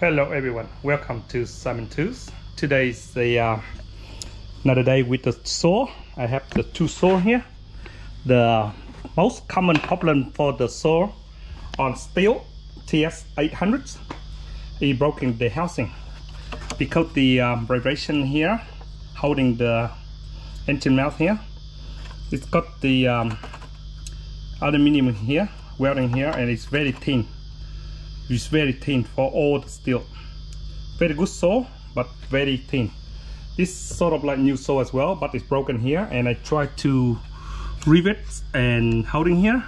Hello everyone, welcome to Simon Tools. Today is another day with the saw. I have the two saw here. The most common problem for the saw on stihl ts800 is broken the housing because the vibration here holding the engine mount here. It's got the aluminum here, welding here, and it's very thin. It's very thin for all the steel. Very good saw, but very thin. This sort of like new saw as well, but it's broken here, and I tried to rivet and holding here,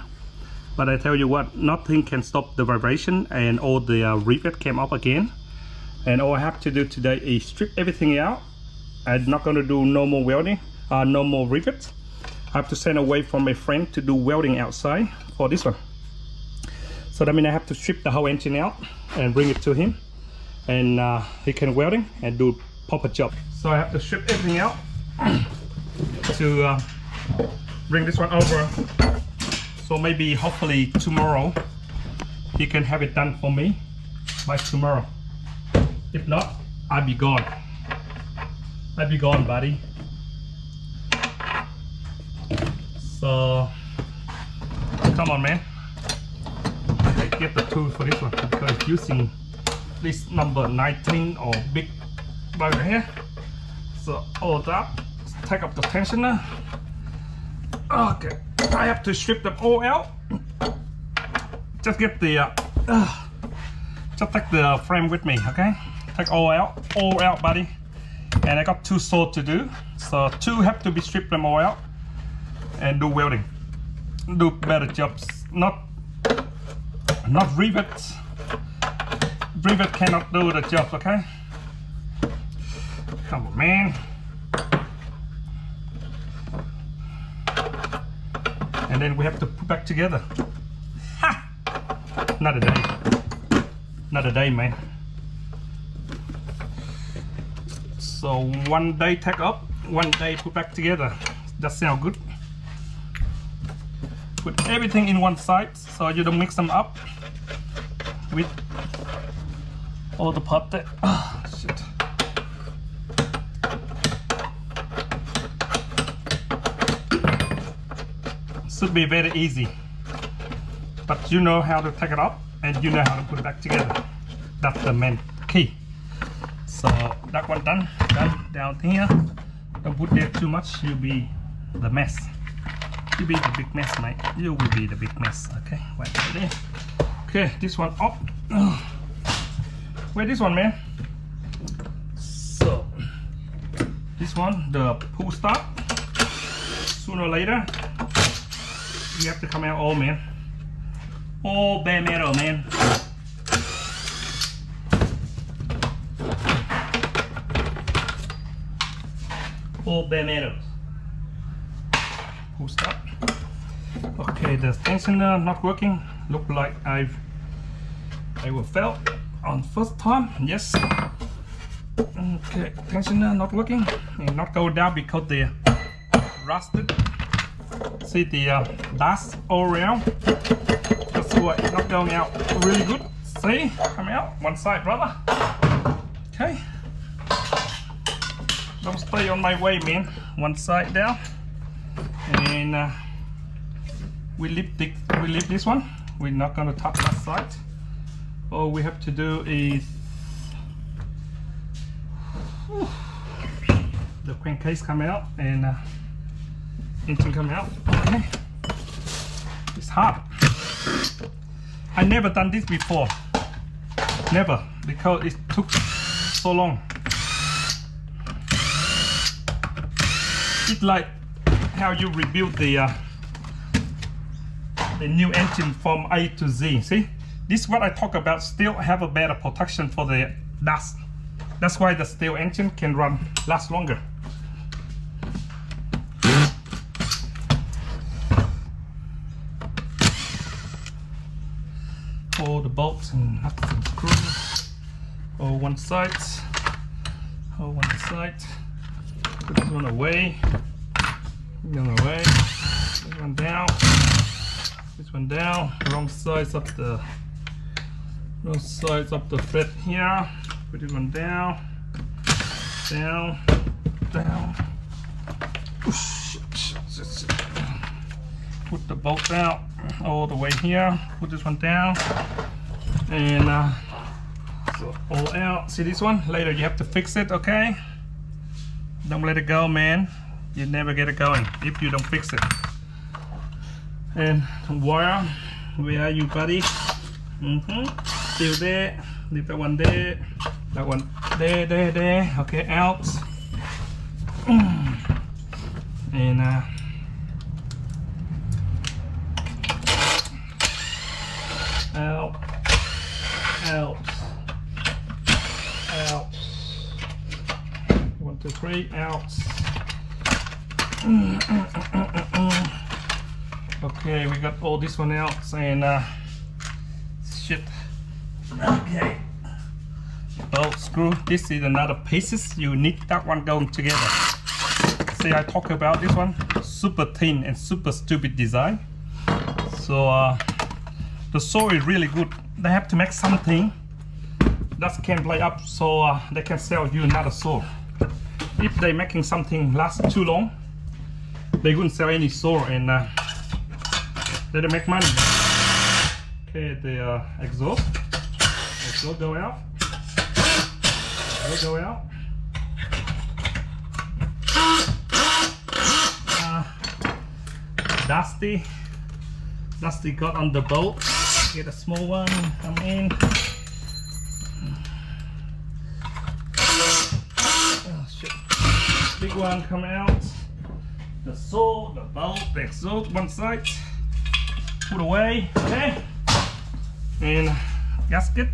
but I tell you what, nothing can stop the vibration, and all the rivet came up again. And all I have to do today is strip everything out. I'm not going to do no more welding, no more rivets. I have to send away from my friend to do welding outside for this one. So that means I have to strip the whole engine out and bring it to him, and he can welding and do proper job. So I have to strip everything out to bring this one over. So maybe hopefully tomorrow he can have it done for me by tomorrow. If not, I'll be gone. I'll be gone, buddy. So come on, man. Get the tool for this one because it's using this number 19 or big burger here. So all that, take up the tensioner. Okay, I have to strip them all out. Just get the just take the frame with me, okay? Take all out, buddy. And I got two saws to do, so two have to be stripped them all out and do welding, do better jobs. Not rivets. Rivet cannot do the job, okay? Come on, man. And then we have to put back together. Ha! Another day. Another day, man. So one day take up, one day put back together. That sounds good. Put everything in one side so you don't mix them up with all the part there. Oh, shit. Should be very easy, but you know how to take it up and you know how to put it back together. That's the main key. So that one done down here. Don't put there too much, you'll be the mess. You'll be the big mess, mate. You will be the big mess. Okay, wait there. Okay, this one up. Wait, this one, man. So this one, the pull start. Sooner or later, you have to come out all, man. All bare metal, man. All bare metal. Pull start. Okay, the tensioner not working. Look like I will fail on first time. Yes. Okay, tensioner not working and not go down because they rusted. See the dust all around. That's why it's not going out really good. See, come out one side, brother. Okay. Don't stay on my way, man. One side down. And we leave this one. We're not going to touch that side. All we have to do is the crankcase come out and engine come out. Okay, it's hard. I never done this before. Never, because it took so long. It's like how you rebuild the new engine from A to Z. See, this is what I talk about. Still have a better protection for the dust. That's why the steel engine can last longer. All the bolts and nuts and screws. All one side. All one side. Put this one away. Away. This one down. This one down. Wrong size of the Both sides of the thread here. Put it one down, down, down. Put the bolt out all the way here. Put this one down, and so all out. See this one? Later you have to fix it, okay? Don't let it go, man. You never get it going if you don't fix it. And wire, where are you, buddy? Still there. Leave that one there. That one there, there, there. Okay, out. And out, out, out. 1, 2, 3, out. Okay, we got all this one out, and shit. Okay. Bolt screw. This is another pieces. You need that one going together. See, I talk about this one. Super thin and super stupid design. So the saw is really good. They have to make something that can play up, so they can sell you another saw. If they making something last too long, they wouldn't sell any saw, and they don't make money. Okay, the exhaust go out. Go out. Dusty got on the bolt. Get a small one, come in. Oh shit. Big one come out. The saw, the bolt, the exhaust, one side. Put away, okay. And gasket.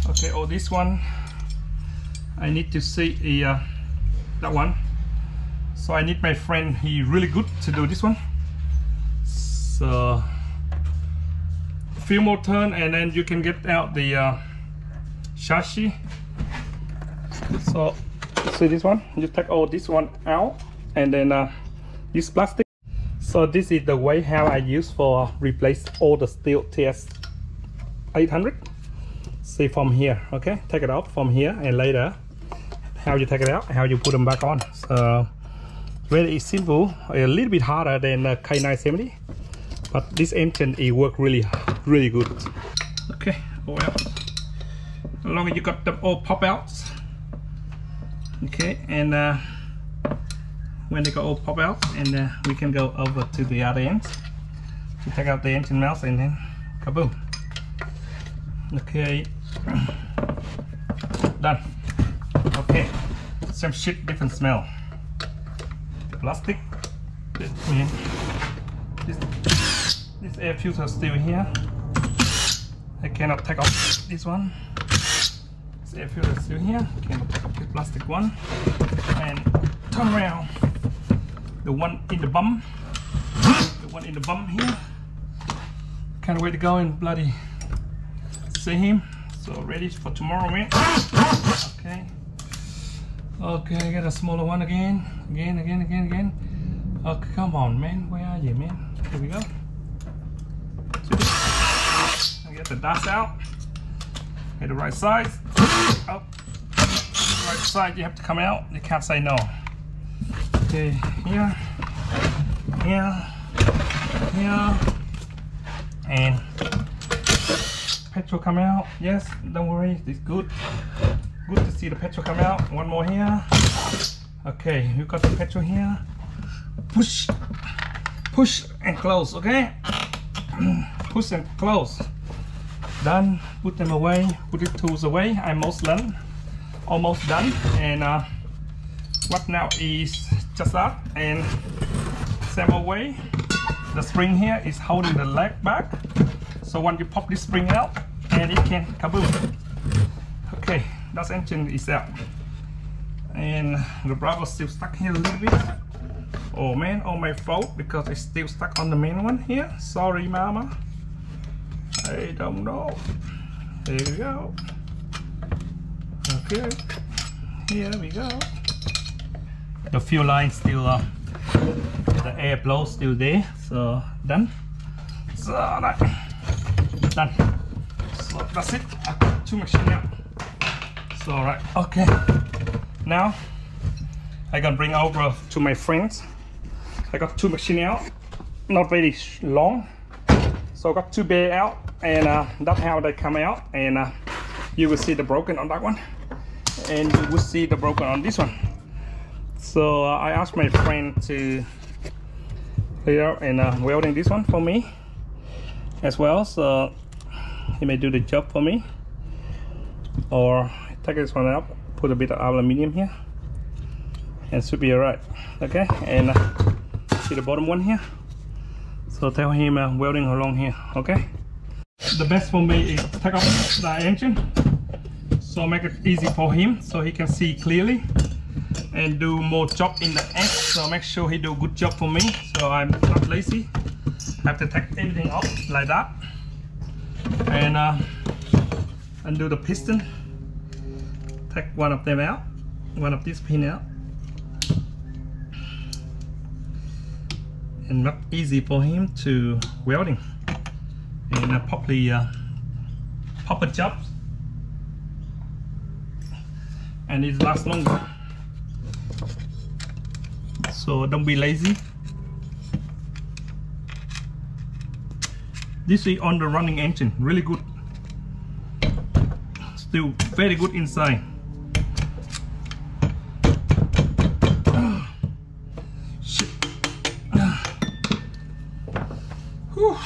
Okay, oh, this one I need to see that one. So I need my friend, he really good to do this one. So a few more turn and then you can get out the chassis. So see this one, you take all this one out, and then this plastic. So this is the way how I use for replace all the stihl ts800. See from here, okay, take it out from here, and later how you take it out, how you put them back on. So very simple, a little bit harder than K970, but this engine it work really good. Okay, all out. As long as you got them all pop out, okay, and when they go all pop out, and we can go over to the other end to take out the engine mount, and then kaboom. Okay, done. Okay, same shit, different smell. The plastic, this air filter is still here. I cannot take off this one. This air filter is still here. Cannot take off this plastic one. And turn around. The one in the bum. The one in the bum here. Can't wait to go and bloody see him. So ready for tomorrow, man. Okay. Okay, get a smaller one again. Again. Oh, come on, man. Where are you, man? Here we go. I get the dust out. Get the right side. Up. Right side, you have to come out. You can't say no. Okay, here. And petrol come out. Yes, don't worry, it's good. Good to see the petrol come out. One more here. Okay, you got the petrol here. Push and close, okay? Push and close. Done. Put them away. Put the tools away. I'm almost done. And what now is just that. And same away. The spring here is holding the leg back. So when you pop this spring out, and it can kaboom. Okay, that engine is out. And the Bravo still stuck here a little bit. Oh man, all my fault, because it's still stuck on the main one here. Sorry, mama. I don't know. There we go. Okay, here we go. The fuel line still, the air blow still there. So done. So done. So that's it. I got two machines out. So right, okay. Now I gonna bring over to my friends. I got two machines out, not very long. So I got two bay out, and that's how they come out. And you will see the broken on that one, and you will see the broken on this one. So I asked my friend to clear and welding this one for me as well. So he may do the job for me, or take this one up, put a bit of aluminium here, and should be alright. Okay, and see the bottom one here. So tell him welding along here. Okay. The best for me is take off the engine, so make it easy for him, so he can see clearly and do more job in the end. So make sure he do a good job for me, so I'm not lazy. I have to take everything off like that, and undo the piston, take one of them out, one of these pin out, and not easy for him to welding, and probably pop a job, and it lasts longer. So don't be lazy. This is on the running engine, really good. Still very good inside. Shit. Whew.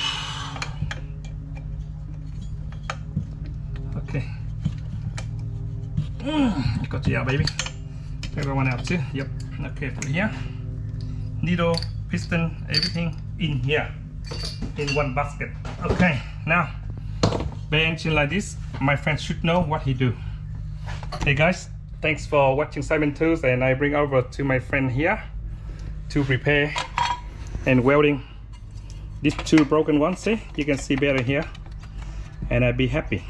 Okay. Got you out, baby. Take that one out too. Yep. Okay, put it here. Needle, piston, everything in here in one basket. Okay, now bay engine like this, my friend should know what he do. Hey guys, thanks for watching Simon Tools, and I bring over to my friend here to repair and welding these two broken ones. See, you can see better here, and I'd be happy.